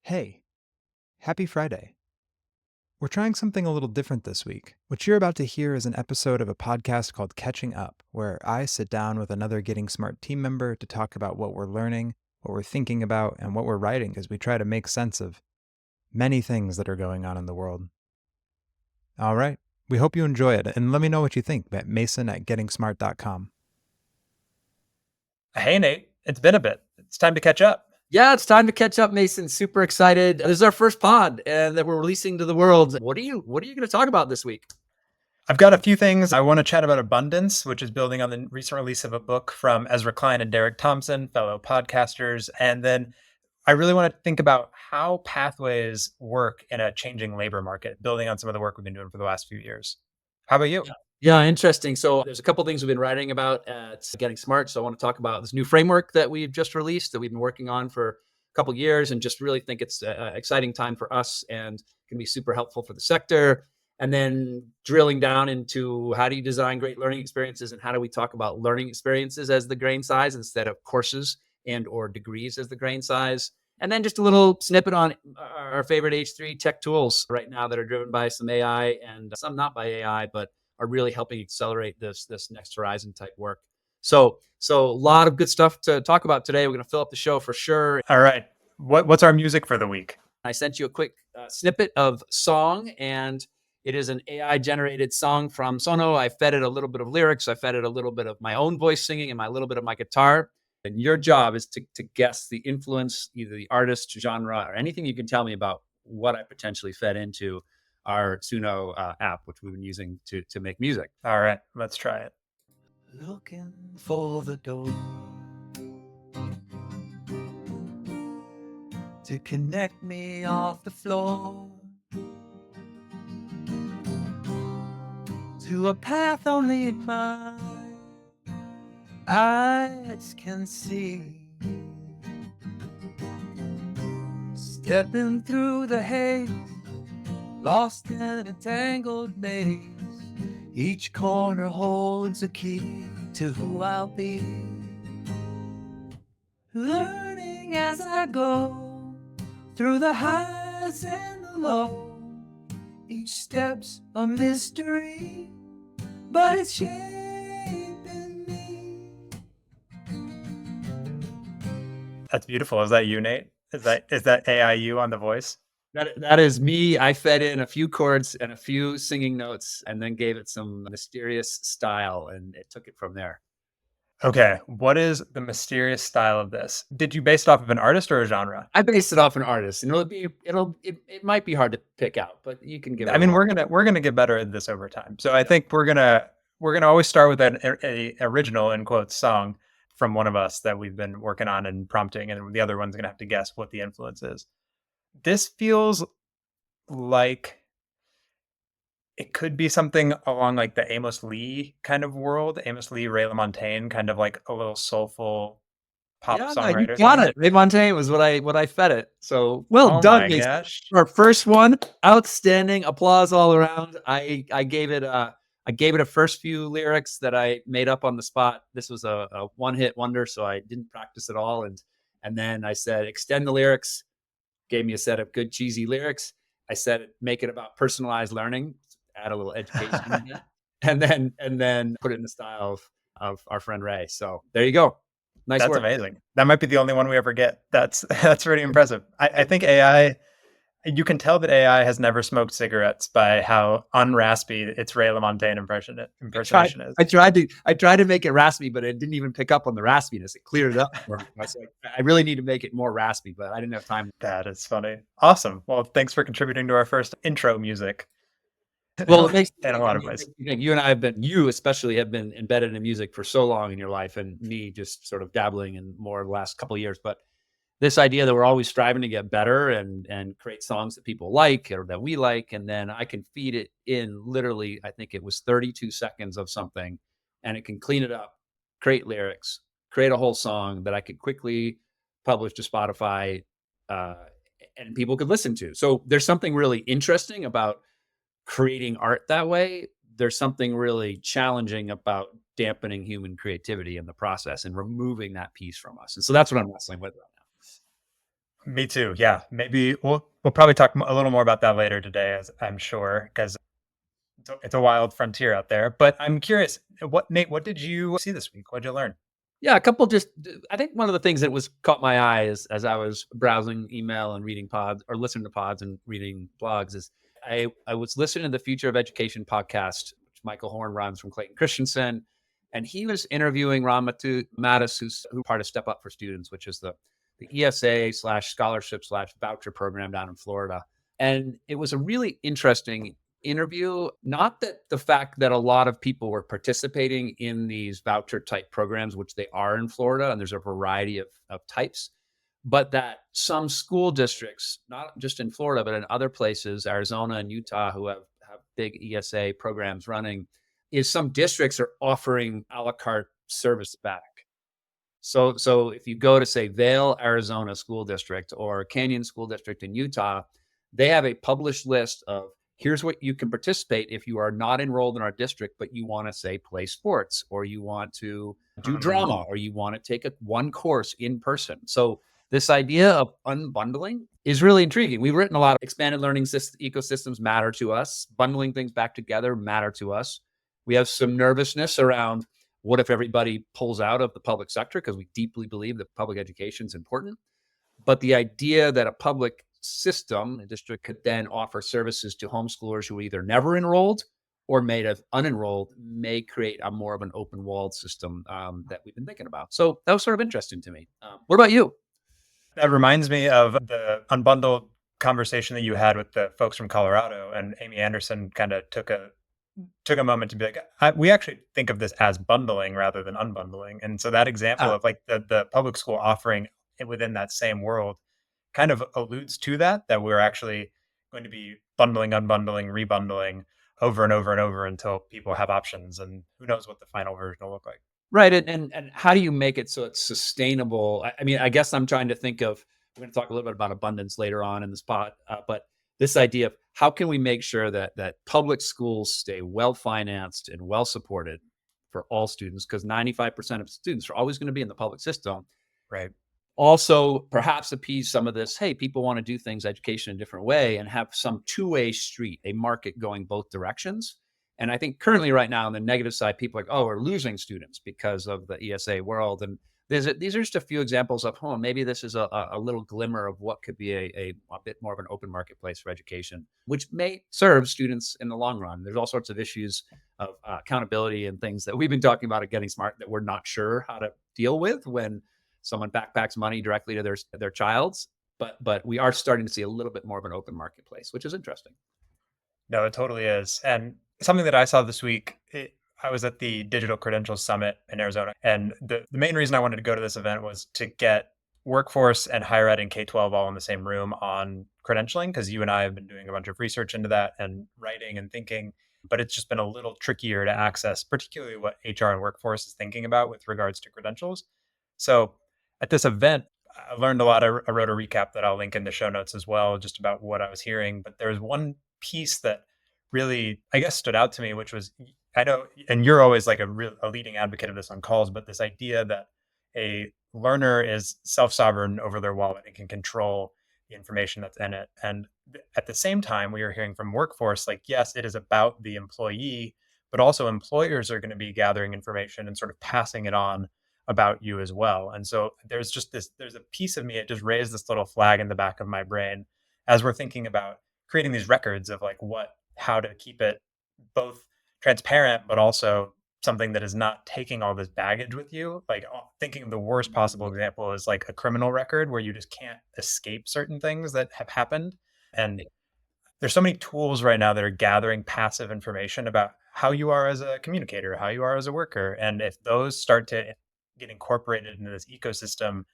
Hey, happy Friday. We're trying something a little different this week. What you're about to hear is an episode of a podcast called Catching Up, where I sit down with another Getting Smart team member to talk about what we're learning, what we're thinking about, and what we're writing as we try to make sense of many things that are going on in the world. All right, we hope you enjoy it, and let me know what you think at mason@gettingsmart.com. Hey, Nate, it's been a bit. It's time to catch up. Yeah, it's time to catch up, Mason. Super excited. This is our first pod and that we're releasing to the world. What are you going to talk about this week? I've got a few things. I want to chat about abundance, which is building on the recent release of a book from Ezra Klein and Derek Thompson, fellow podcasters. And then I really want to think about how pathways work in a changing labor market, building on some of the work we've been doing for the last few years. How about you? Yeah, interesting. So there's a couple things we've been writing about at Getting Smart. So I want to talk about this new framework that we've just released that we've been working on for a couple of years and just really think it's an exciting time for us and can be super helpful for the sector. And then drilling down into how do you design great learning experiences and how do we talk about learning experiences as the grain size instead of courses and or degrees as the grain size. And then just a little snippet on our favorite H3 tech tools right now that are driven by some AI and some not by AI, but are really helping accelerate this next horizon type work. So a lot of good stuff to talk about today. We're going to fill up the show for sure. All right. What's our music for the week? I sent you a quick snippet of song, and it is an AI generated song from Sono. I fed it a little bit of lyrics. I fed it a little bit of my own voice singing and a little bit of my guitar. And your job is to guess the influence, either the artist, genre, or anything you can tell me about what I potentially fed into our Suno app, which we've been using to make music. All right, let's try it. Looking for the door to connect me off the floor to a path only my eyes can see. Stepping through the haze, lost in a tangled maze. Each corner holds a key to who I'll be. Learning as I go through the highs and the lows. Each step's a mystery, but it's shaping me. That's beautiful. Is that you, Nate? Is that AI you on the voice? That is me. I fed in a few chords and a few singing notes and then gave it some mysterious style and it took it from there. Okay. What is the mysterious style of this? Did you base it off of an artist or a genre? I based it off an artist, and it might be hard to pick out, but you can give it. I mean, we're gonna get better at this over time. So I think we're gonna always start with a original in quotes song from one of us that we've been working on and prompting, and the other one's gonna have to guess what the influence is. This feels like it could be something along like the Amos Lee kind of world. Amos Lee, Ray LaMontagne, kind of like a little soulful pop songwriter. You got it. Ray LaMontagne was what I fed it. So well done, Mason. Gosh. Our first one, outstanding. Applause all around. I gave it a first few lyrics that I made up on the spot. This was a one-hit wonder, so I didn't practice at all. And then I said, extend the lyrics. Gave me a set of good cheesy lyrics. I said, make it about personalized learning, add a little education in it, and then put it in the style of our friend Ray. So there you go. Nice That's work. amazing. That might be the only one we ever get. That's pretty impressive. I think AI, you can tell that AI has never smoked cigarettes by how unraspy its Ray LaMontagne impersonation is. I tried to make it raspy, but it didn't even pick up on the raspiness. It cleared it up for me. I was like, I really need to make it more raspy, but I didn't have time. That is funny. Awesome. Well, thanks for contributing to our first intro music. Well, it makes in a lot of ways. You and I you especially have been embedded in music for so long in your life, and me just sort of dabbling in more the last couple of years. But this idea that we're always striving to get better and create songs that people like or that we like, and then I can feed it in literally, I think it was 32 seconds of something, and it can clean it up, create lyrics, create a whole song that I could quickly publish to Spotify, and people could listen to. So there's something really interesting about creating art that way. There's something really challenging about dampening human creativity in the process and removing that piece from us. And so that's what I'm wrestling with right now. Me too. Yeah, maybe we'll probably talk a little more about that later today, as I'm sure, because it's a wild frontier out there. But I'm curious, Nate, what did you see this week? What did you learn? Yeah, a couple just I think one of the things that was caught my eye is as I was browsing email and reading pods or listening to pods and reading blogs is I was listening to the Future of Education podcast, which Michael Horn runs from Clayton Christensen, and he was interviewing Ron Mattis, who part of Step Up for Students, which is the ESA slash scholarship slash voucher program down in Florida. And it was a really interesting interview. Not that the fact that a lot of people were participating in these voucher type programs, which they are in Florida, and there's a variety of types, but that some school districts, not just in Florida, but in other places, Arizona and Utah, who have big ESA programs running, is some districts are offering a la carte service back. So if you go to say Vail, Arizona School District or Canyon School District in Utah, they have a published list of here's what you can participate if you are not enrolled in our district, but you want to say play sports or you want to do drama or you want to take one course in person. So this idea of unbundling is really intriguing. We've written a lot of expanded learning ecosystems matter to us. Bundling things back together matter to us. We have some nervousness around what if everybody pulls out of the public sector because we deeply believe that public education is important. But the idea that a public system, a district could then offer services to homeschoolers who are either never enrolled or made of unenrolled may create a more of an open walled system that we've been thinking about. So that was sort of interesting to me. What about you? That reminds me of the unbundled conversation that you had with the folks from Colorado, and Amy Anderson kind of took a moment to be like, we actually think of this as bundling rather than unbundling. And so that example of like the public school offering within that same world kind of alludes to that we're actually going to be bundling, unbundling, rebundling over and over and over until people have options. And who knows what the final version will look like. Right. And how do you make it so it's sustainable? I mean, I guess I'm trying to think of, we're going to talk a little bit about abundance later on in the spot, but this idea of how can we make sure that public schools stay well-financed and well-supported for all students, because 95% of students are always going to be in the public system. Right. Also, perhaps appease some of this, hey, people want to do things, education in a different way, and have some two-way street, a market going both directions. And I think currently right now on the negative side, people are like, oh, we're losing students because of the ESA world. And these are just a few examples of, maybe this is a little glimmer of what could be a bit more of an open marketplace for education, which may serve students in the long run. There's all sorts of issues of accountability and things that we've been talking about at Getting Smart that we're not sure how to deal with when someone backpacks money directly to their child's. But we are starting to see a little bit more of an open marketplace, which is interesting. No, it totally is. And something that I saw this week, I was at the Digital Credentials Summit in Arizona. And the main reason I wanted to go to this event was to get workforce and higher ed and K-12 all in the same room on credentialing, because you and I have been doing a bunch of research into that and writing and thinking, but it's just been a little trickier to access, particularly what HR and workforce is thinking about with regards to credentials. So at this event, I learned a lot. I wrote a recap that I'll link in the show notes as well, just about what I was hearing. But there's one piece that really, I guess, stood out to me, which was, I know, and you're always like a leading advocate of this on calls, but this idea that a learner is self-sovereign over their wallet and can control the information that's in it. And at the same time, we are hearing from workforce, like, yes, it is about the employee, but also employers are going to be gathering information and sort of passing it on about you as well. And so there's a piece of me, it just raised this little flag in the back of my brain as we're thinking about creating these records of like how to keep it both transparent, but also something that is not taking all this baggage with you. Like thinking of the worst possible example is like a criminal record where you just can't escape certain things that have happened. And there's so many tools right now that are gathering passive information about how you are as a communicator, how you are as a worker. And if those start to get incorporated into this ecosystem,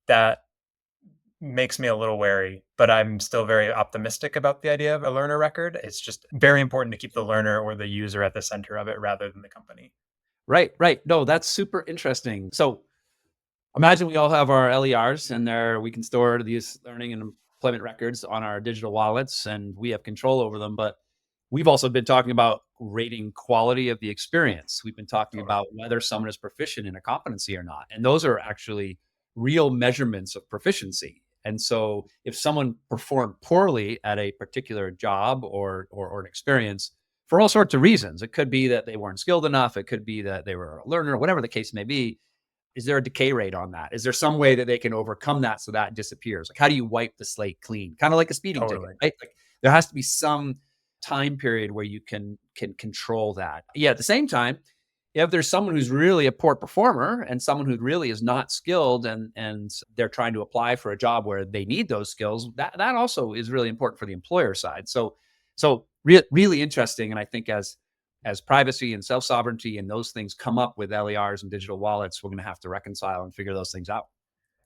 that makes me a little wary, but I'm still very optimistic about the idea of a learner record. It's just very important to keep the learner or the user at the center of it rather than the company. Right. No, that's super interesting. So imagine we all have our LERs and there we can store these learning and employment records on our digital wallets and we have control over them. But we've also been talking about rating quality of the experience. We've been talking about whether someone is proficient in a competency or not. And those are actually real measurements of proficiency. And so if someone performed poorly at a particular job or an experience for all sorts of reasons, it could be that they weren't skilled enough. It could be that they were a learner, whatever the case may be. Is there a decay rate on that? Is there some way that they can overcome that so that disappears? Like, how do you wipe the slate clean? Kind of like a speeding ticket, Totally. right? Like, there has to be some time period where you can control that. Yeah. At the same time, if there's someone who's really a poor performer and someone who really is not skilled and they're trying to apply for a job where they need those skills, that also is really important for the employer side. Really interesting. And I think as privacy and self-sovereignty and those things come up with LERs and digital wallets, we're going to have to reconcile and figure those things out.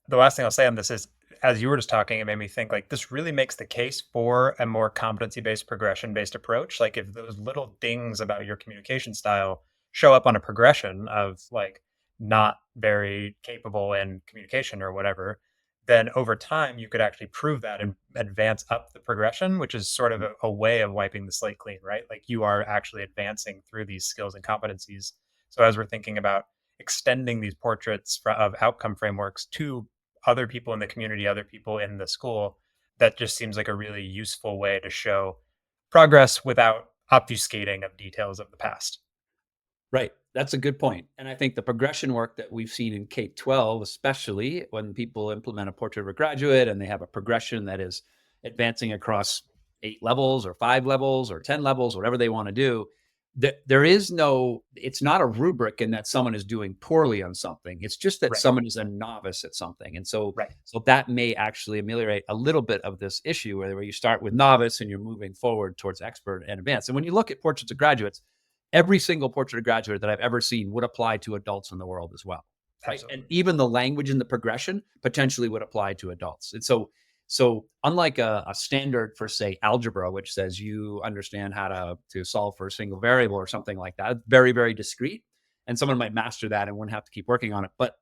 The last thing I'll say on this is, as you were just talking, it made me think like this really makes the case for a more competency-based, progression-based approach. Like if those little things about your communication style show up on a progression of like not very capable in communication or whatever, then over time you could actually prove that and advance up the progression, which is sort of a way of wiping the slate clean, right? Like you are actually advancing through these skills and competencies. So as we're thinking about extending these portraits of outcome frameworks to other people in the community, other people in the school, that just seems like a really useful way to show progress without obfuscating of details of the past. Right. That's a good point. And I think the progression work that we've seen in K-12, especially when people implement a portrait of a graduate and they have a progression that is advancing across 8 levels or 5 levels or 10 levels, whatever they want to do, there is no, it's not a rubric in that someone is doing poorly on something. It's just that Right. someone is a novice at something. And so, Right. so that may actually ameliorate a little bit of this issue where you start with novice and you're moving forward towards expert and advanced. And when you look at portraits of graduates, every single portrait of graduate that I've ever seen would apply to adults in the world as well. Right? Absolutely. And even the language and the progression potentially would apply to adults. And so unlike a standard for, say, algebra, which says you understand how to solve for a single variable or something like that, very, very discrete, and someone might master that and wouldn't have to keep working on it. But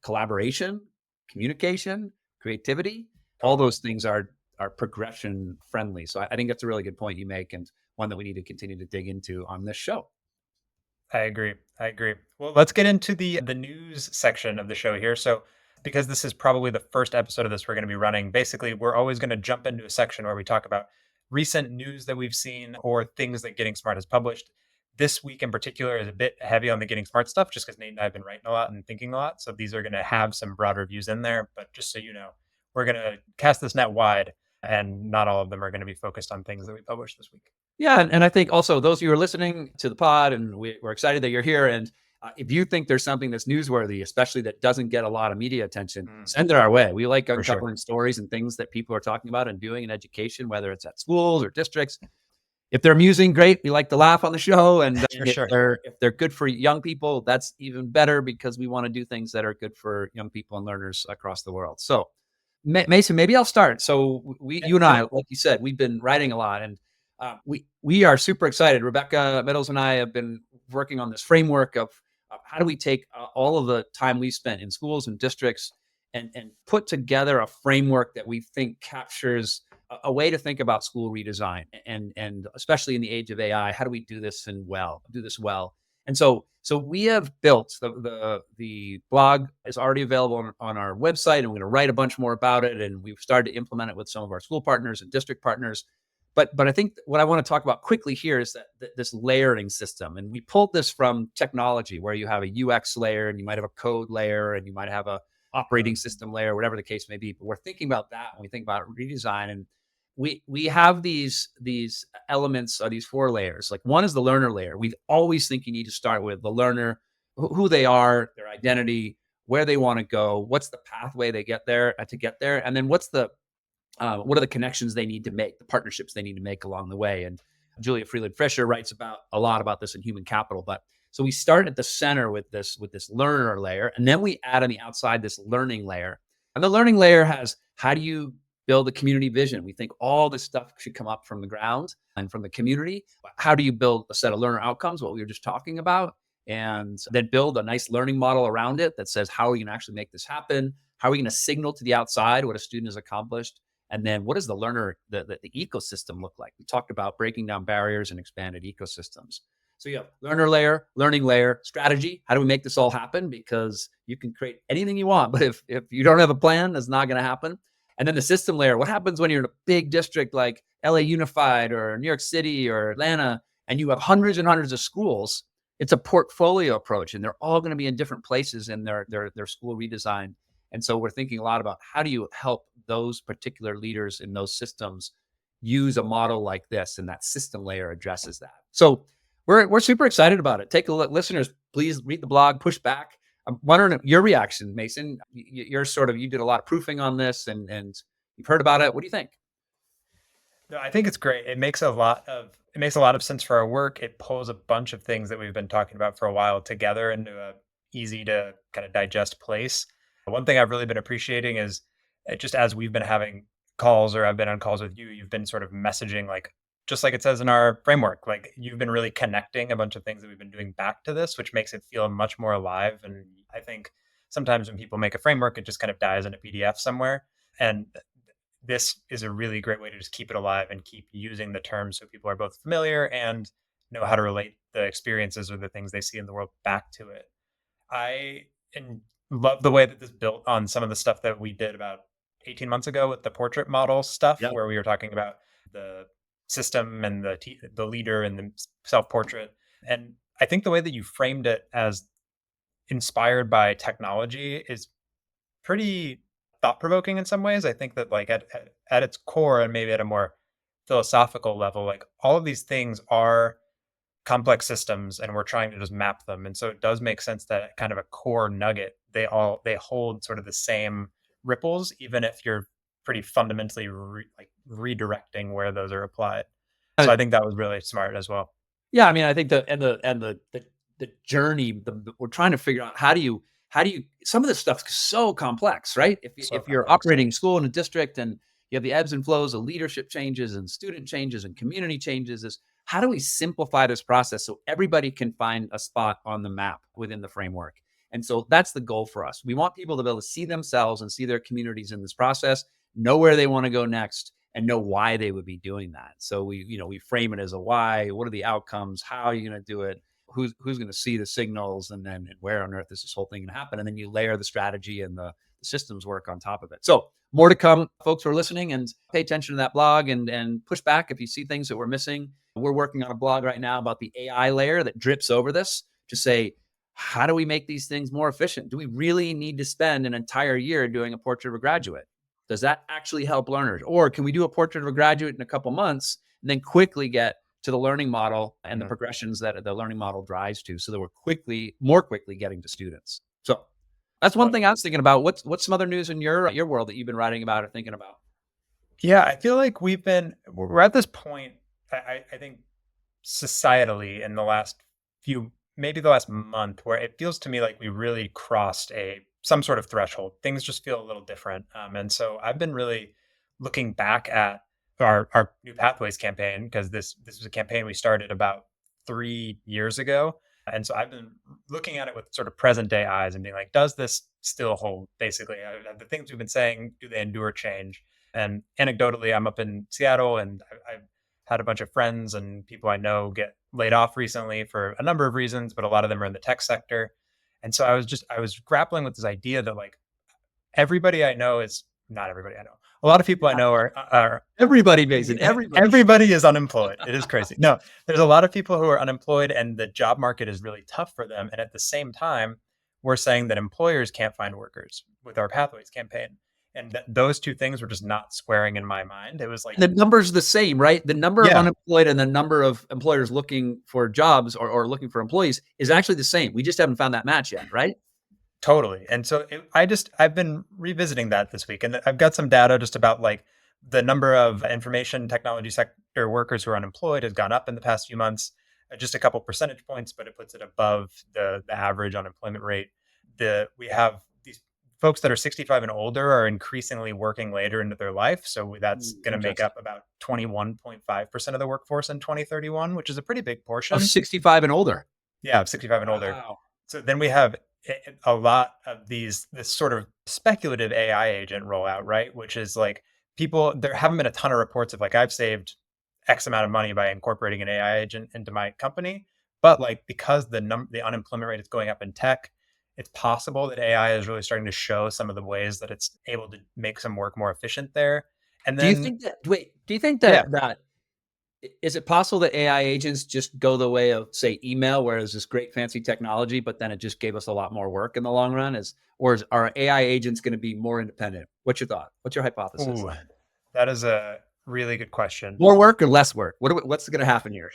collaboration, communication, creativity, all those things are progression friendly. So I think that's a really good point you make, and one that we need to continue to dig into on this show. I agree. Well, let's get into the news section of the show here. So, because this is probably the first episode of this we're going to be running, basically, we're always going to jump into a section where we talk about recent news that we've seen or things that Getting Smart has published. This week in particular is a bit heavy on the Getting Smart stuff, just because Nate and I have been writing a lot and thinking a lot. So these are going to have some broader views in there. But just so you know, we're going to cast this net wide, and not all of them are going to be focused on things that we published this week. Yeah, and I think also those of you who are listening to the pod, and we're excited that you're here. And if you think there's something that's newsworthy, especially that doesn't get a lot of media attention, send it our way. We like uncovering stories and things that people are talking about and doing in education, whether it's at schools or districts. If they're amusing, great. We like to laugh on the show. And if they're good for young people, that's even better, because we want to do things that are good for young people and learners across the world. So Mason, maybe I'll start. So you and I, like you said, we've been writing a lot, and we are super excited. Rebecca Meadows and I have been working on this framework of how do we take all of the time we spent in schools and districts and put together a framework that we think captures a way to think about school redesign, and especially in the age of AI, how do we do this well? And so we have built the blog is already available on our website, and we're going to write a bunch more about it. And we've started to implement it with some of our school partners and district partners. But I think what I want to talk about quickly here is that this layering system. And we pulled this from technology, where you have a UX layer, and you might have a code layer, and you might have a operating system layer, whatever the case may be. But we're thinking about that when we think about redesign. And we have these elements, or these 4 layers. Like, one is the learner layer. We always think you need to start with the learner, who they are, their identity, where they want to go, what's the pathway they get there to get there, and then what are the connections they need to make, the partnerships they need to make along the way. And Julia Freeland Fisher writes a lot about this in Human Capital. But so we start at the center with this learner layer, and then we add on the outside this learning layer. And the learning layer has, how do you build a community vision? We think all this stuff should come up from the ground and from the community. How do you build a set of learner outcomes, what we were just talking about, and then build a nice learning model around it that says, how are you going to actually make this happen? How are we going to signal to the outside what a student has accomplished? And then what does the learner, the ecosystem look like? We talked about breaking down barriers and expanded ecosystems. So you have learner layer, learning layer, strategy. How do we make this all happen? Because you can create anything you want, but if you don't have a plan, that's not going to happen. And then the system layer, what happens when you're in a big district like LA Unified or New York City or Atlanta, and you have hundreds and hundreds of schools? It's a portfolio approach, and they're all going to be in different places in their school redesign. And so we're thinking a lot about how do you help those particular leaders in those systems use a model like this, and that system layer addresses that. So we're super excited about it. Take a look, listeners. Please read the blog, push back. I'm wondering your reaction, Mason. You're you did a lot of proofing on this, and you've heard about it. What do you think? No, I think it's great. It makes a lot of sense for our work. It pulls a bunch of things that we've been talking about for a while together into a easy to kind of digest place. One thing I've really been appreciating is just as we've been having calls, or I've been on calls with you, you've been sort of messaging like just like it says in our framework. Like you've been really connecting a bunch of things that we've been doing back to this, which makes it feel much more alive. And I think sometimes when people make a framework, it just kind of dies in a PDF somewhere. And this is a really great way to just keep it alive and keep using the terms so people are both familiar and know how to relate the experiences or the things they see in the world back to it. I love the way that this built on some of the stuff that we did about 18 months ago with the portrait model stuff, Yep. where we were talking about the system and the leader and the self-portrait. And I think the way that you framed it as inspired by technology is pretty thought-provoking in some ways. I think that like at its core, and maybe at a more philosophical level, like all of these things are complex systems and we're trying to just map them. And so it does make sense that at kind of a core nugget, they hold sort of the same ripples, even if you're pretty fundamentally redirecting where those are applied. So I think that was really smart as well. Yeah, I mean, I think the journey, we're trying to figure out how do you some of this stuff's so complex, right? So If you're complex. operating school in a district and you have the ebbs and flows of leadership changes and student changes and community changes, is how do we simplify this process so everybody can find a spot on the map within the framework? And so that's the goal for us. We want people to be able to see themselves and see their communities in this process, know where they want to go next, and know why they would be doing that. So we frame it as a why. What are the outcomes? How are you going to do it? Who's going to see the signals, and then where on earth is this whole thing going to happen? And then you layer the strategy and the systems work on top of it. So more to come, folks who are listening, and pay attention to that blog and push back if you see things that we're missing. We're working on a blog right now about the AI layer that drips over this to say, how do we make these things more efficient? Do we really need to spend an entire year doing a portrait of a graduate? Does that actually help learners? Or can we do a portrait of a graduate in a couple months and then quickly get to the learning model and the progressions that the learning model drives to, so that we're more quickly getting to students? So that's one thing I was thinking about. What's some other news in your world that you've been writing about or thinking about? Yeah, I feel like we're at this point, I think societally in the last maybe the last month, where it feels to me like we really crossed some sort of threshold. Things just feel a little different. And so I've been really looking back at our New Pathways campaign, because this was a campaign we started about 3 years ago. And so I've been looking at it with sort of present day eyes and being like, does this still hold? Basically, the things we've been saying, do they endure change? And anecdotally, I'm up in Seattle, and I've had a bunch of friends and people I know get laid off recently for a number of reasons, but a lot of them are in the tech sector. And so I was grappling with this idea that like everybody I know is not everybody I know. A lot of people I know are Everybody, Mason. everybody is unemployed. It is crazy. No, there's a lot of people who are unemployed, and the job market is really tough for them. And at the same time, we're saying that employers can't find workers with our Pathways campaign. And those two things were just not squaring in my mind. It was like The number's the same, right? The number of Yeah. unemployed and the number of employers looking for jobs or looking for employees is actually the same. We just haven't found that match yet, right? Totally. And so I've been revisiting that this week, and I've got some data just about like the number of information technology sector workers who are unemployed has gone up in the past few months, just a couple percentage points, but it puts it above the average unemployment rate. We have these folks that are 65 and older are increasingly working later into their life. So that's going to make up about 21.5% of the workforce in 2031, which is a pretty big portion. Of 65 and older. Yeah, 65 and older. Wow. So then we have a lot of this sort of speculative AI agent rollout, right? Which is like there haven't been a ton of reports of like, I've saved X amount of money by incorporating an AI agent into my company. But like, because the unemployment rate is going up in tech, it's possible that AI is really starting to show some of the ways that it's able to make some work more efficient there. And Do you then, think that wait, do you think yeah, that is it possible that AI agents just go the way of, say, email, where it's this great fancy technology, but then it just gave us a lot more work in the long run? Are AI agents going to be more independent? What's your thought? What's your hypothesis? ooh, that is a really good question. More work or less work? What's going to happen here?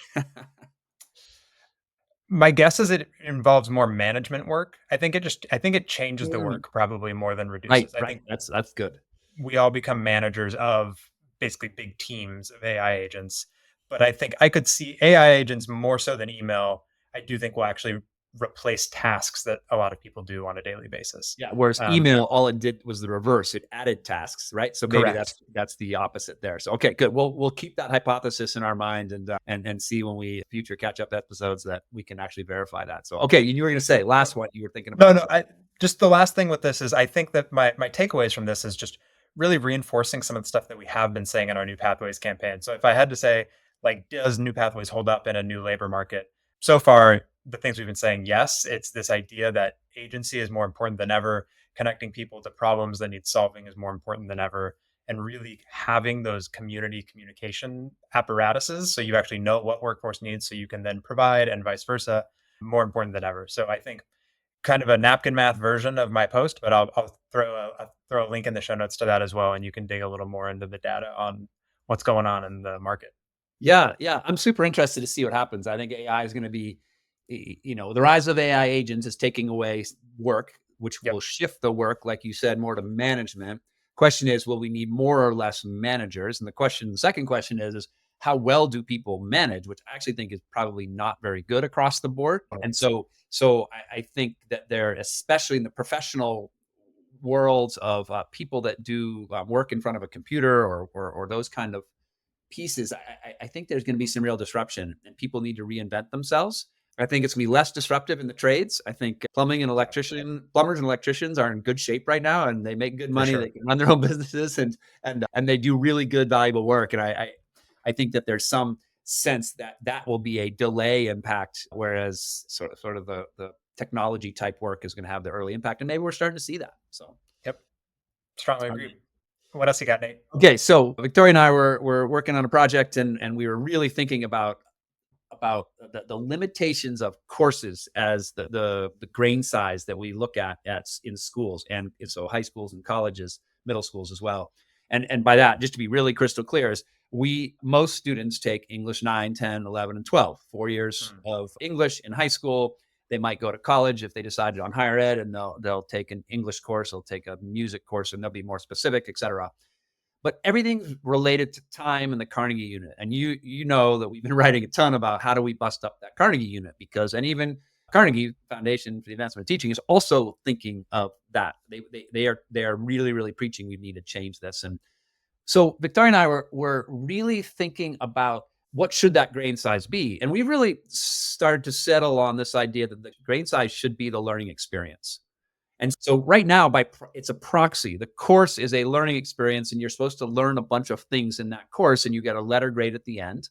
My guess is it involves more management work. I think it changes the Mm, work probably more than right, reduces. I right. think That's good. we all become managers of basically big teams of AI agents. But I think I could see AI agents more so than email. I do think will actually replace tasks that a lot of people do on a daily basis. Yeah. Whereas Um, email, all it did was the reverse. It added tasks, right? So maybe Correct. that's the opposite there. So okay, good. We'll keep that hypothesis in our mind and see when we future catch up episodes that we can actually verify that. So okay, you were going to say last one you were thinking No, about. no. Just the last thing with this is I think that my takeaways from this is just really reinforcing some of the stuff that we have been saying in our New Pathways campaign. So if I had to say, like, does New Pathways hold up in a new labor market? So far, the things we've been saying, yes, it's this idea that agency is more important than ever. Connecting people to problems that need solving is more important than ever. And really having those community communication apparatuses so you actually know what workforce needs so you can then provide and vice versa, more important than ever. So I think kind of a napkin math version of my post, but I'll throw a link in the show notes to that as well, and you can dig a little more into the data on what's going on in the market. Yeah, yeah. I'm super interested to see what happens. I think AI is going to be, the rise of AI agents is taking away work, which Yep, will shift the work, like you said, more to management. Question is, will we need more or less managers? And the second question is how well do people manage, which I actually think is probably not very good across the board. And 100%. so I think that they're, especially in the professional worlds of people that do work in front of a computer or those kind of pieces, I think there's going to be some real disruption and people need to reinvent themselves. I think it's going to be less disruptive in the trades. I think plumbers and electricians are in good shape right now, and they make good For money. They sure. can run their own businesses, and they do really good, valuable work. And I think that there's some sense that that will be a delay impact, whereas sort of the technology type work is going to have the early impact. And maybe we're starting to see that. So. Yep, strongly agree. What else you got, Nate? Okay, so Victoria and I were working on a project, and we were really thinking about the limitations of courses as the grain size that we look at in schools, and so high schools and colleges, middle schools as well. And by that, just to be really crystal clear, is most students take English 9, 10, 11, and 12, 4 years Mm, of English in high school. They might go to college if they decided on higher ed, and they'll take an English course, they'll take a music course, and they'll be more specific, et cetera. But everything's related to time and the Carnegie unit. And you know that we've been writing a ton about how do we bust up that Carnegie unit, because and even Carnegie Foundation for the Advancement of Teaching is also thinking of that. They are really preaching we need to change this. And so Victoria and I were really thinking about what should that grain size be. And we really started to settle on this idea that the grain size should be the learning experience. And so right now, it's a proxy. The course is a learning experience, and you're supposed to learn a bunch of things in that course, and you get a letter grade at the end.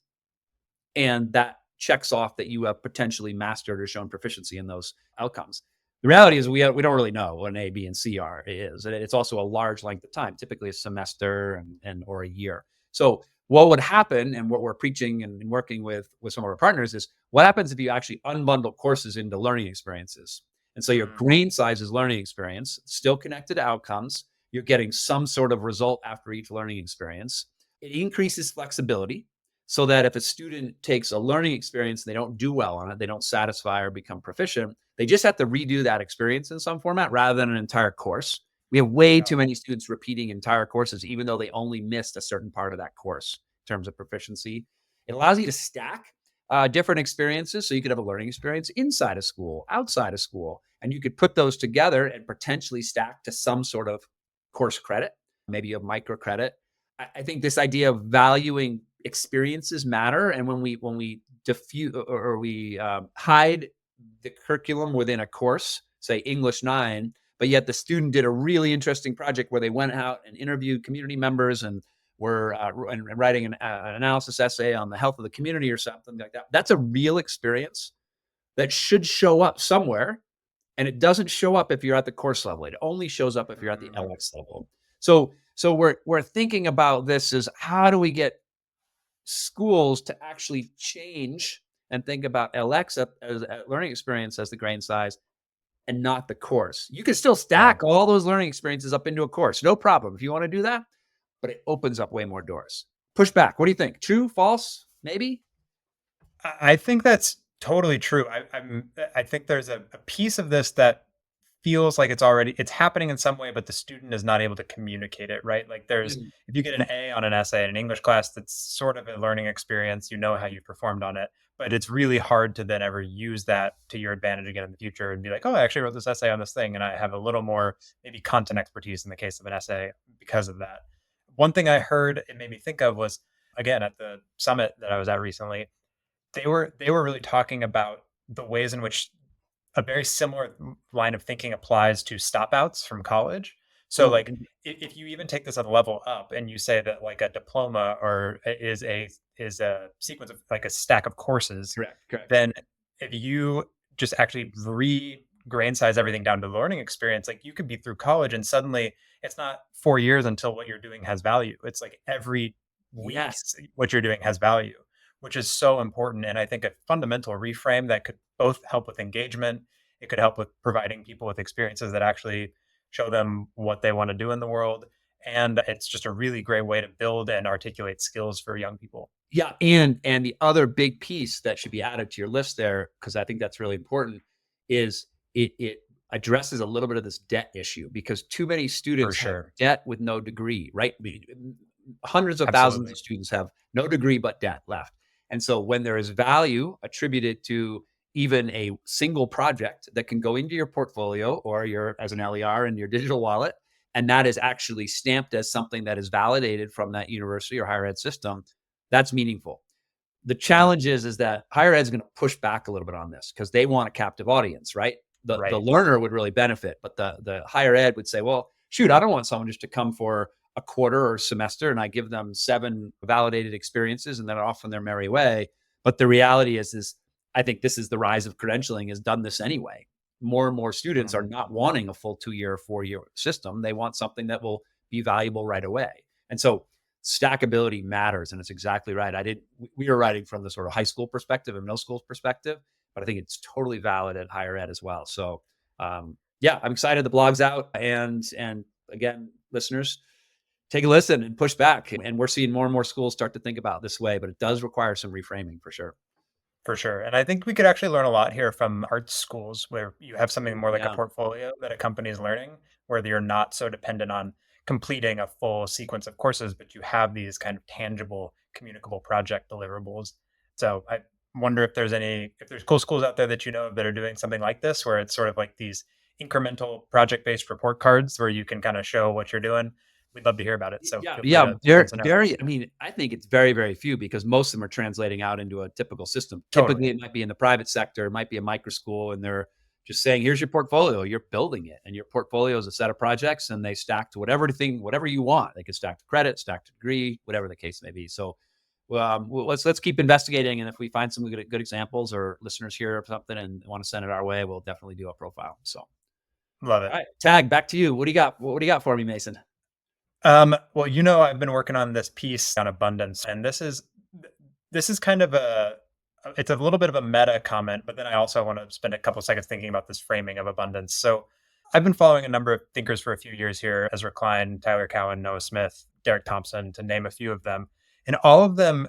And that checks off that you have potentially mastered or shown proficiency in those outcomes. The reality is we don't really know what an A, B, and C is. And it's also a large length of time, typically a semester and or a year. So what would happen, and what we're preaching and working with some of our partners, is what happens if you actually unbundle courses into learning experiences. And so your mm, grain size is learning experience, still connected to outcomes. You're getting some sort of result after each learning experience. It increases flexibility so that if a student takes a learning experience and they don't do well on it, they don't satisfy or become proficient, they just have to redo that experience in some format rather than an entire course. We have way yeah, too many students repeating entire courses, even though they only missed a certain part of that course in terms of proficiency. It allows you to stack different experiences. So you could have a learning experience inside of school, outside of school, and you could put those together and potentially stack to some sort of course credit. Maybe you have micro credit. I think this idea of valuing experiences matter. And when we diffuse or we hide the curriculum within a course, say English 9, but yet the student did a really interesting project where they went out and interviewed community members and were writing an analysis essay on the health of the community or something like that. That's a real experience that should show up somewhere And it doesn't show up if you're at the course level. It only shows up if you're at the LX level. So we're thinking about this as how do we get schools to actually change and think about LX as a learning experience as the grain size and not the course. You can still Yeah. stack all those learning experiences up into a course. No problem if you want to do that, but it opens up way more doors. Push back. What do you think? True, false, maybe? I think that's totally true. I think there's a piece of this that feels like it's happening in some way, but the student is not able to communicate it, right? Like Mm. if you get an A on an essay in an English class, that's sort of a learning experience. You know how you performed on it, but it's really hard to then ever use that to your advantage again in the future and be like, oh, I actually wrote this essay on this thing, and I have a little more maybe content expertise in the case of an essay because of that. One thing I heard it made me think of was again at the summit that I was at recently. They were really talking about the ways in which a very similar line of thinking applies to stop outs from college. So Ooh, like if you even take this a level up and you say that like a diploma or is a sequence of like a stack of courses, correct. then if you just actually grain size everything down to learning experience, like you could be through college and suddenly it's not 4 years until what you're doing has value. It's like every week Yes. what you're doing has value, which is so important. And I think a fundamental reframe that could both help with engagement, it could help with providing people with experiences that actually show them what they want to do in the world. And it's just a really great way to build and articulate skills for young people. Yeah, and the other big piece that should be added to your list there, because I think that's really important, is it addresses a little bit of this debt issue because too many For students have sure. debt with no degree, right? Hundreds of thousands Absolutely. of students have no degree but debt left. And so when there is value attributed to even a single project that can go into your portfolio or your as an LER in your digital wallet, and that is actually stamped as something that is validated from that university or higher ed system, that's meaningful. The challenge is that higher ed is going to push back a little bit on this because they want a captive audience, right? The Right. learner would really benefit, but the higher ed would say, well, shoot, I don't want someone just to come for a quarter or semester and I give them 7 validated experiences and then off on their merry way. But the reality is I think this is the rise of credentialing has done this anyway. More and more students are Mhm. not wanting a full 2-year, 4-year system. They want something that will be valuable right away. And so stackability matters. And it's exactly right. We were writing from the sort of high school perspective and middle school perspective, but I think it's totally valid at higher ed as well. So, yeah, I'm excited the blog's out. And again, listeners, take a listen and push back. And we're seeing more and more schools start to think about this way, but it does require some reframing for sure. For sure. And I think we could actually learn a lot here from art schools where you have something more like a Yeah. portfolio that accompanies learning, where you're not so dependent on completing a full sequence of courses, but you have these kind of tangible, communicable project deliverables. So I wonder if there's cool schools out there that you know of that are doing something like this, where it's sort of like these incremental project-based report cards where you can kind of show what you're doing. We'd love to hear about it. So Yeah, feel free yeah, to let very, us know. very. I mean, I think it's very, very few because most of them are translating out into a typical system. Totally. Typically, it might be in the private sector, it might be a micro school, and they're just saying, "Here's your portfolio. You're building it, and your portfolio is a set of projects, and they stack to whatever you want. They can stack to credit, stack to degree, whatever the case may be." So, let's keep investigating, and if we find some good examples or listeners hear something and want to send it our way, we'll definitely do a profile. So, all Love it. right, Tag, back to you. What do you got? What do you got for me, Mason? Well, I've been working on this piece on abundance, and this is kind of it's a little bit of a meta comment, but then I also want to spend a couple seconds thinking about this framing of abundance. So I've been following a number of thinkers for a few years here, Ezra Klein, Tyler Cowen, Noah Smith, Derek Thompson, to name a few of them. And all of them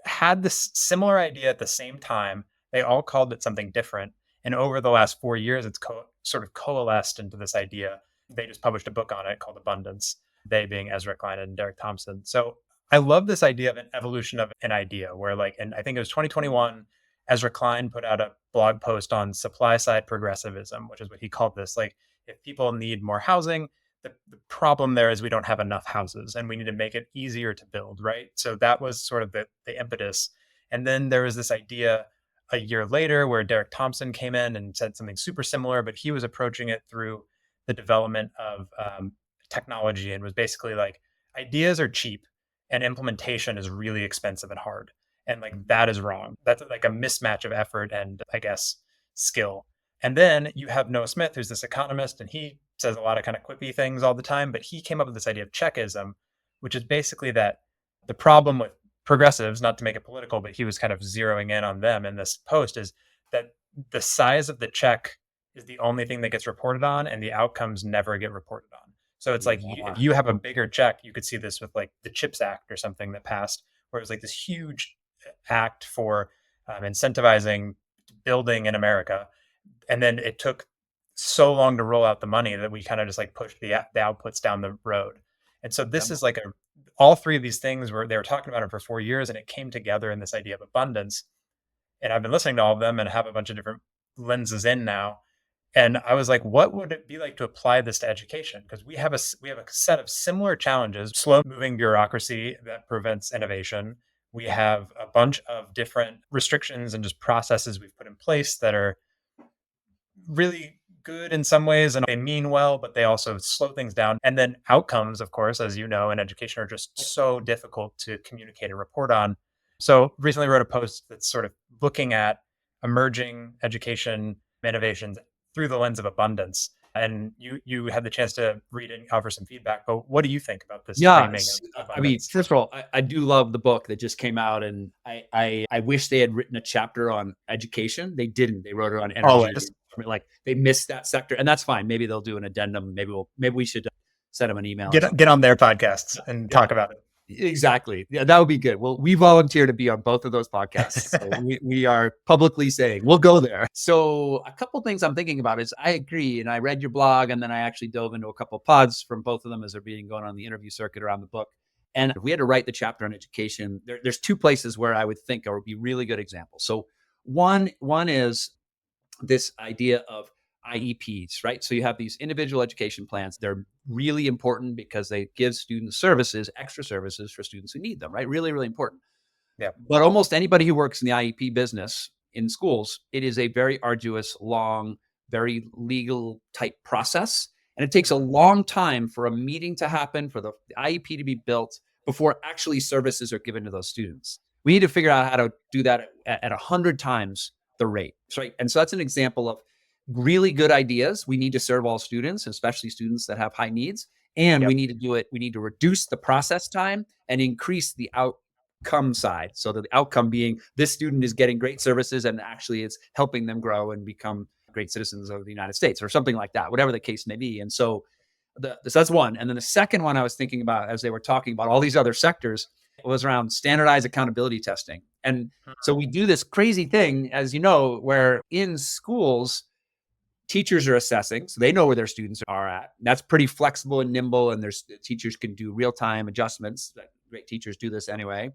had this similar idea at the same time. They all called it something different. And over the last 4 years, it's sort of coalesced into this idea. They just published a book on it called Abundance, they being Ezra Klein and Derek Thompson. So I love this idea of an evolution of an idea where, like, and I think it was 2021, Ezra Klein put out a blog post on supply side progressivism, which is what he called this. Like, if people need more housing, the problem there is we don't have enough houses and we need to make it easier to build, right? So that was sort of the impetus. And then there was this idea a year later where Derek Thompson came in and said something super similar, but he was approaching it through the development of technology and was basically like, ideas are cheap and implementation is really expensive and hard. And like that is wrong. That's like a mismatch of effort and I guess skill. And then you have Noah Smith, who's this economist, and he says a lot of kind of quippy things all the time, but he came up with this idea of checkism, which is basically that the problem with progressives, not to make it political, but he was kind of zeroing in on them in this post, is that the size of the check is the only thing that gets reported on, and the outcomes never get reported on. So it's like if you have a bigger check, you could see this with like the CHIPS Act or something that passed, where it was like this huge act for incentivizing building in America. And then it took so long to roll out the money that we kind of just like pushed the outputs down the road. And so this is like all three of these things they were talking about it for 4 years, and it came together in this idea of abundance. And I've been listening to all of them and have a bunch of different lenses in now. And I was like, what would it be like to apply this to education? Because we have a set of similar challenges: slow moving bureaucracy that prevents innovation. We have a bunch of different restrictions and just processes we've put in place that are really good in some ways, and they mean well, but they also slow things down. And then outcomes, of course, as you know, in education are just so difficult to communicate and report on. So recently wrote a post that's sort of looking at emerging education innovations through the lens of abundance. And you had the chance to read and offer some feedback, but what do you think about this framing of I mean, abundance? first of all, I do love the book that just came out, and I wish they had written a chapter on education. They didn't. They wrote it on energy. Always. Like they missed that sector, and that's fine. Maybe they'll do an addendum. Maybe we should send them an email. Get on their podcasts and talk about it. Exactly. Yeah, that would be good. Well, we volunteer to be on both of those podcasts. So we are publicly saying we'll go there. So a couple of things I'm thinking about is I agree. And I read your blog, and then I actually dove into a couple of pods from both of them as they're being going on the interview circuit around the book. And if we had to write the chapter on education, there's two places where I would think would be really good examples. So one is this idea of IEPs, right? So you have these individual education plans. They're really important because they give students services, extra services for students who need them, right? Really, really important. Yeah. But almost anybody who works in the IEP business in schools, it is a very arduous, long, very legal type process. And it takes a long time for a meeting to happen, for the IEP to be built before actually services are given to those students. We need to figure out how to do that at 100 times the rate, right? And so that's an example of really good ideas. We need to serve all students, especially students that have high needs. And we need to do it. We need to reduce the process time and increase the outcome side. So that the outcome being this student is getting great services and actually it's helping them grow and become great citizens of the United States or something like that, whatever the case may be. And so that's one. And then the second one I was thinking about as they were talking about all these other sectors was around standardized accountability testing. And so we do this crazy thing, as you know, where in schools, teachers are assessing, so they know where their students are at. That's pretty flexible and nimble, and teachers can do real-time adjustments. Great teachers do this anyway.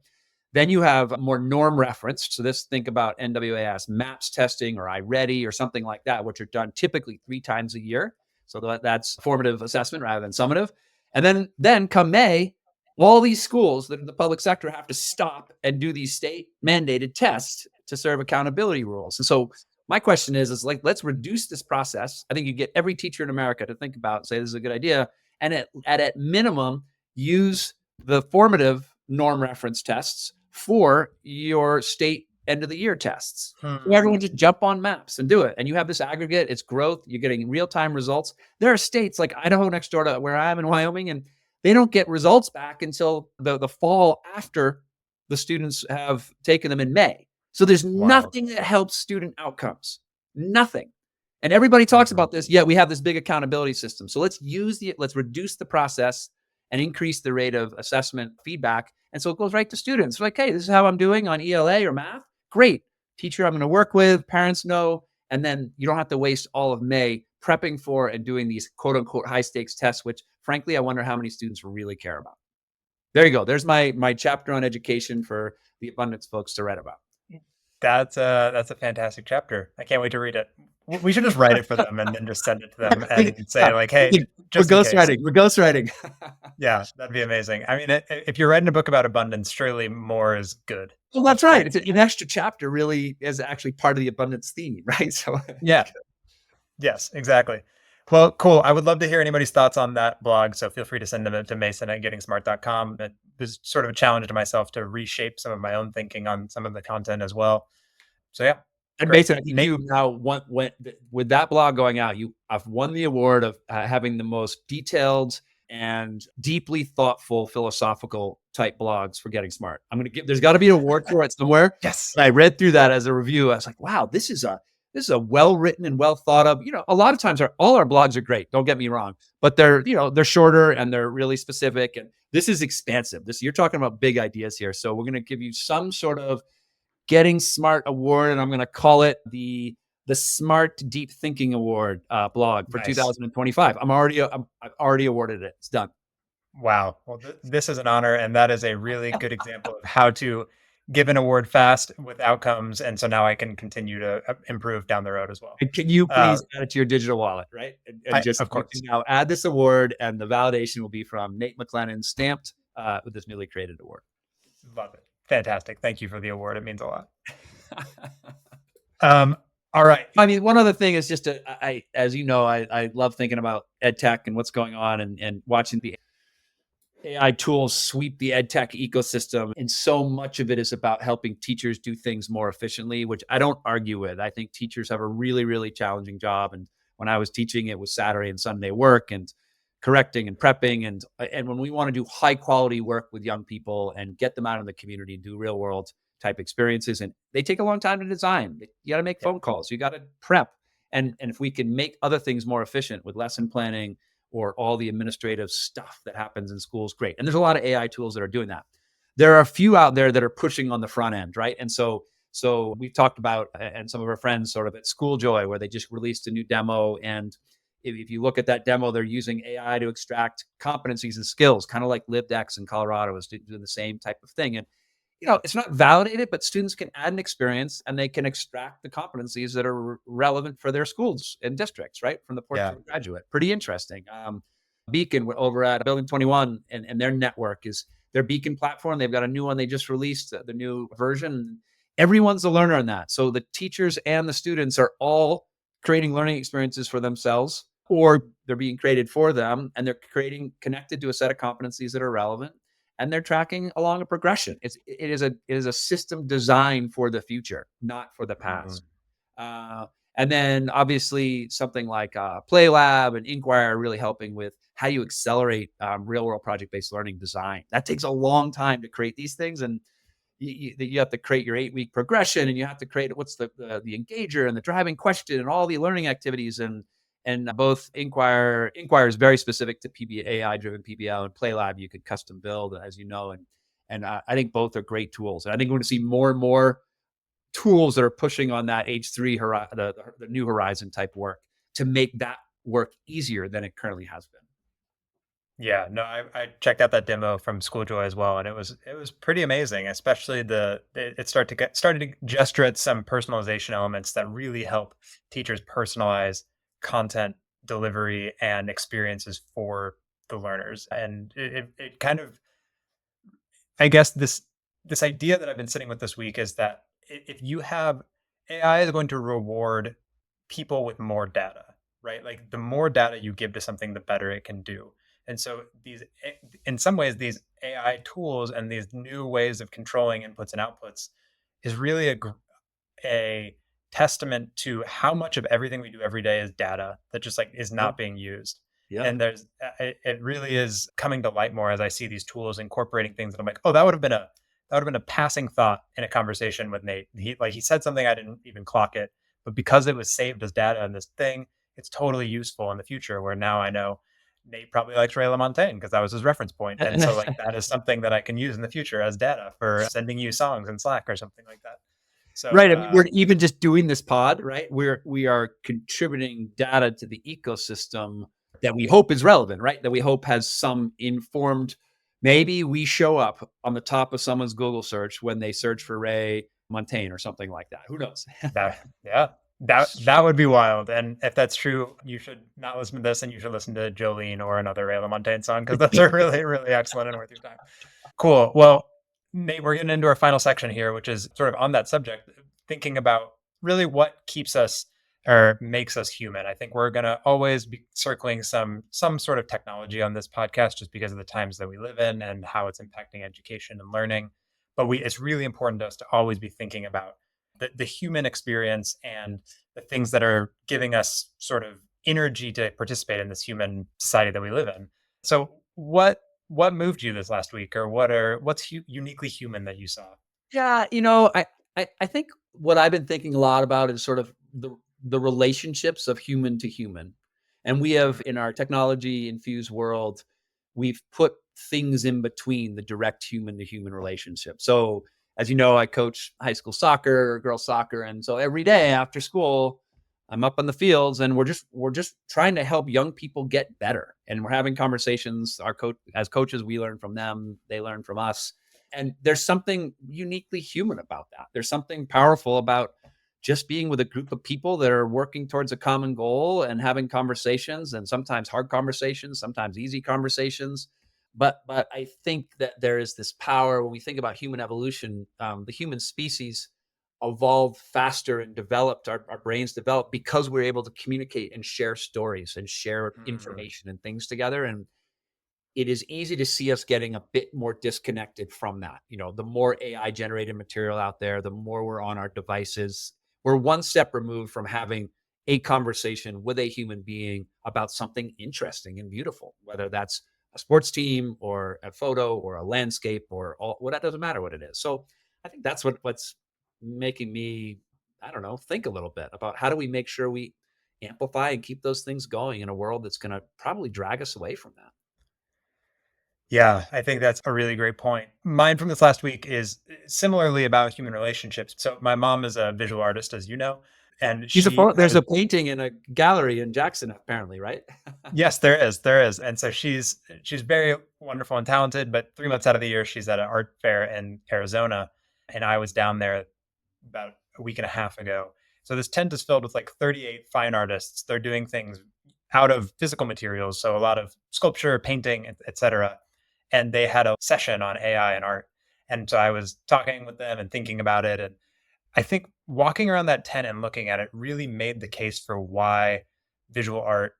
Then you have more norm referenced. So think about NWAS MAPS testing or iReady or something like that, which are done typically 3 times a year. So that's formative assessment rather than summative. And then come May, all these schools that in the public sector have to stop and do these state mandated tests to serve accountability rules. And so my question is like, let's reduce this process. I think you get every teacher in America to think about, say, this is a good idea. And at minimum, use the formative norm reference tests for your state end of the year tests. So everyone just jump on MAPS and do it. And you have this aggregate, it's growth, you're getting real-time results. There are states like Idaho next door to where I am in Wyoming, and they don't get results back until the fall after the students have taken them in May. So there's nothing that helps student outcomes. Nothing. And everybody talks about this. Yeah, we have this big accountability system. So let's reduce the process and increase the rate of assessment feedback. And so it goes right to students. Like, hey, this is how I'm doing on ELA or math. Great. Teacher I'm going to work with, parents know. And then you don't have to waste all of May prepping for and doing these quote unquote high stakes tests, which frankly, I wonder how many students really care about. There you go. There's my chapter on education for the abundance folks to read about. That's a fantastic chapter. I can't wait to read it. We should just write it for them and then just send it to them and say like, hey, we're ghostwriting. Yeah, that'd be amazing. I mean, if you're writing a book about abundance, surely more is good. Well, that's right. It's an extra chapter really is actually part of the abundance theme, right? So yeah. Yes, exactly. Well, cool. I would love to hear anybody's thoughts on that blog. So feel free to send them to mason@gettingsmart.com. It was sort of a challenge to myself to reshape some of my own thinking on some of the content as well. So yeah, And Great. basically, I think Nate, you now with that blog going out, I've won the award of having the most detailed and deeply thoughtful philosophical type blogs for Getting Smart. There's got to be an award for it somewhere. yes. And I read through that as a review. I was like, wow, this is a well written and well thought of. A lot of times all our blogs are great. Don't get me wrong, but they're shorter and they're really specific. And this is expansive. You're talking about big ideas here. So we're going to give you some sort of Getting Smart award, and I'm going to call it the Smart Deep Thinking Award blog for Nice. 2025. I've already awarded it. It's done. Wow. Well, this is an honor, and that is a really good example of how to give an award fast with outcomes. And so now I can continue to improve down the road as well. And can you please add it to your digital wallet, right? And just of course. now add this award, and the validation will be from Nate McClennen, stamped with this newly created award. Love it. Fantastic. Thank you for the award. It means a lot. All right. I mean, one other thing is just as you know, I love thinking about EdTech and what's going on and watching the AI tools sweep the EdTech ecosystem. And so much of it is about helping teachers do things more efficiently, which I don't argue with. I think teachers have a really, really challenging job. And when I was teaching, it was Saturday and Sunday work and correcting and prepping. And when we want to do high quality work with young people and get them out in the community and do real world type experiences, and they take a long time to design. You got to make phone calls. You got to prep. And if we can make other things more efficient with lesson planning or all the administrative stuff that happens in schools, great. And there's a lot of AI tools that are doing that. There are a few out there that are pushing on the front end, right? And so we've talked about, and some of our friends sort of at Schooljoy, where they just released a new demo. And if you look at that demo, they're using AI to extract competencies and skills, kind of like LibDex in Colorado is doing the same type of thing. And it's not validated, but students can add an experience and they can extract the competencies that are relevant for their schools and districts, right? From the portfolio graduate. Pretty interesting. Beacon, we're over at Building 21, and their network is their Beacon platform. They've got a new one they just released, the new version. Everyone's a learner in that. So the teachers and the students are all creating learning experiences for themselves, or they're being created for them, and they're connected to a set of competencies that are relevant. And they're tracking along a progression. It is a system designed for the future, not for the past. Mm-hmm. And then obviously something like Play Lab and Inquire are really helping with how you accelerate real world project-based learning design. That takes a long time to create these things. And you have to create your 8-week progression, and you have to create what's the engager and the driving question and all the learning activities. And both Inquire is very specific to AI-driven PBL, and Play Lab you could custom build, as you know. And I think both are great tools. And I think we're going to see more and more tools that are pushing on that H3 the new horizon type work to make that work easier than it currently has been. Yeah, no, I checked out that demo from Schooljoy as well, and it was pretty amazing. Especially it started to gesture at some personalization elements that really help teachers personalize content delivery and experiences for the learners. And it kind of, I guess this idea that I've been sitting with this week is that if you have AI is going to reward people with more data, right? Like the more data you give to something, the better it can do. And so in some ways, these AI tools and these new ways of controlling inputs and outputs is really a testament to how much of everything we do every day is data that just like is not being used. Yeah. And it really is coming to light more as I see these tools incorporating things that I'm like, oh, that would have been a passing thought in a conversation with Nate. He said something, I didn't even clock it, but because it was saved as data in this thing, it's totally useful in the future, where now I know Nate probably likes Ray LaMontagne because that was his reference point. And so like that is something that I can use in the future as data for sending you songs in Slack or something like that. So, right. I mean, we're even just doing this pod, right? We are contributing data to the ecosystem that we hope is relevant, right? That we hope has some informed, maybe we show up on the top of someone's Google search when they search for Ray Montaigne or something like that. Who knows? That would be wild. And if that's true, you should not listen to this, and you should listen to Jolene or another Ray LaMontagne song, because those are really, really excellent and worth your time. Cool. Well, Nate, we're getting into our final section here, which is sort of on that subject, thinking about really what keeps us or makes us human. I think we're going to always be circling some sort of technology on this podcast just because of the times that we live in and how it's impacting education and learning. But it's really important to us to always be thinking about the human experience and the things that are giving us sort of energy to participate in this human society that we live in. So what moved you this last week, or what's uniquely human that you saw? Yeah, I think what I've been thinking a lot about is sort of the relationships of human to human. And we have in our technology infused world, we've put things in between the direct human to human relationship. So as you know, I coach high school soccer, girls soccer. And so every day after school, I'm up on the fields and we're just trying to help young people get better. And we're having conversations. Our coach as coaches, we learn from them, they learn from us. And there's something uniquely human about that. There's something powerful about just being with a group of people that are working towards a common goal and having conversations, and sometimes hard conversations, sometimes easy conversations. But I think that there is this power when we think about human evolution. The human species evolved faster and developed, our brains developed because we're able to communicate and share stories and share Mm. information and things together. And it is easy to see us getting a bit more disconnected from that. The more AI generated material out there, the more we're on our devices. We're one step removed from having a conversation with a human being about something interesting and beautiful, whether that's a sports team or a photo or a landscape or what, that doesn't matter what it is. So I think that's what's making me, I don't know, think a little bit about how do we make sure we amplify and keep those things going in a world that's going to probably drag us away from that. Yeah, I think that's a really great point. Mine from this last week is similarly about human relationships. So my mom is a visual artist, as you know, and she There's has. a painting in a gallery in Jackson, apparently, right? Yes, there is, and so she's very wonderful and talented. But 3 months out of the year, she's at an art fair in Arizona, and I was down there about a week and a half ago. So this tent is filled with like 38 fine artists. They're doing things out of physical materials, so a lot of sculpture, painting, etc. And they had a session on AI and art. And so I was talking with them and thinking about it. And I think walking around that tent and looking at it really made the case for why visual art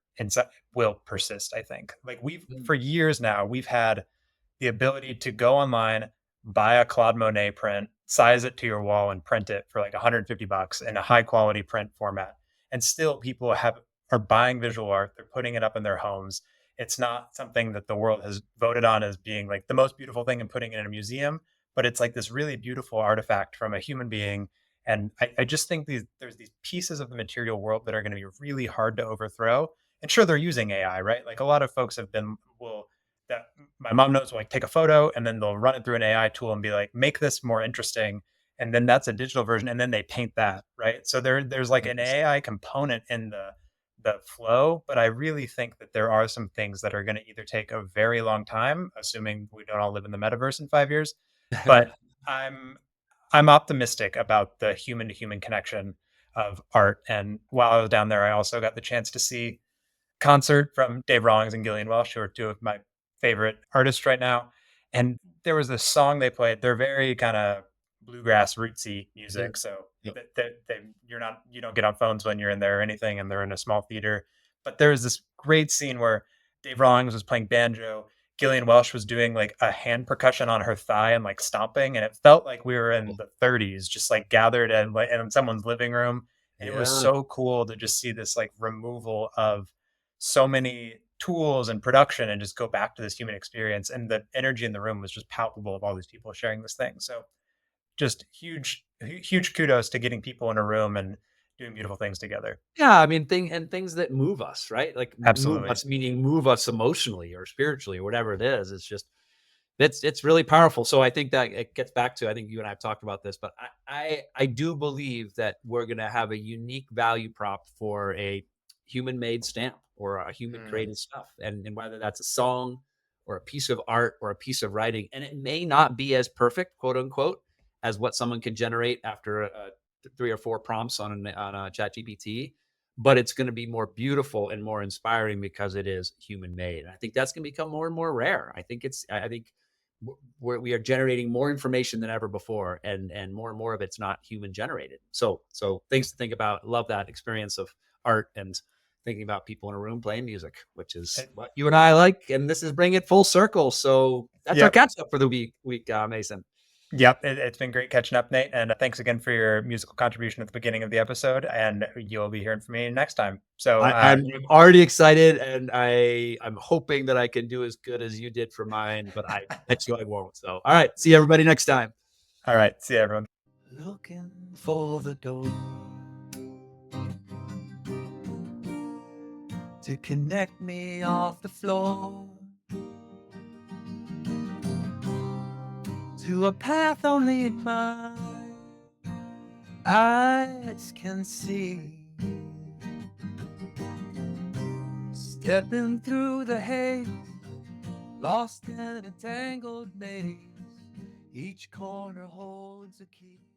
will persist. I think like Mm. for years now, we've had the ability to go online, buy a Claude Monet print, size it to your wall, and print it for like $150 in a high quality print format. And still, people are buying visual art. They're putting it up in their homes. It's not something that the world has voted on as being like the most beautiful thing and putting it in a museum, but it's like this really beautiful artifact from a human being. And I just think there's these pieces of the material world that are going to be really hard to overthrow. And sure, they're using AI, right? Like a lot of folks will that my mom knows will like take a photo and then they'll run it through an AI tool and be like, make this more interesting. And then that's a digital version. And then they paint that, right? So there's like an AI component in the flow, but I really think that there are some things that are going to either take a very long time, assuming we don't all live in the metaverse in 5 years. But I'm I'm optimistic about the human to human connection of art. And while I was down there, I also got the chance to see concert from Dave Rawlings and Gillian Welch, who are two of my favorite artists right now. And there was this song they played. They're very kind of bluegrass, rootsy Yeah. music. So Yep. you don't get on phones when you're in there or anything, and they're in a small theater. But there was this great scene where Dave Rawlings was playing banjo. Gillian Welch was doing like a hand percussion on her thigh and like stomping, and it felt like we were in the 30s, just like gathered and like in someone's living room. And it was Yeah. so cool to just see this like removal of so many tools and production and just go back to this human experience. And the energy in the room was just palpable of all these people sharing this thing. So just huge kudos to getting people in a room and doing beautiful things together. Yeah, I mean, things that move us, right? Like move Absolutely. us, meaning move us emotionally or spiritually or whatever it is. It's just it's really powerful. So I think that it gets back to, I think you and I have talked about this, but I do believe that we're gonna have a unique value prop for a human made stamp or a human Mm. created stuff. And whether that's a song or a piece of art or a piece of writing, and it may not be as perfect, quote unquote, as what someone can generate after three or four prompts on a chat GPT, but it's going to be more beautiful and more inspiring because it is human made. And I think that's going to become more and more rare. I think we are generating more information than ever before, and more of it's not human generated. So things to think about. Love that experience of art and thinking about people in a room playing music, which is And- what you and I like. And this is bringing it full circle. So that's our Yep. catch up for the week, Mason. Yep, it's been great catching up, Nate. And thanks again for your musical contribution at the beginning of the episode. And you'll be hearing from me next time. So I'm already excited, and I'm hoping that I can do as good as you did for mine, but I bet you I won't. So, all right, see everybody next time. all right. See you, everyone. Looking for the door to connect me off the floor to a path only my eyes can see. Stepping through the haze, lost in a tangled maze. Each corner holds a key.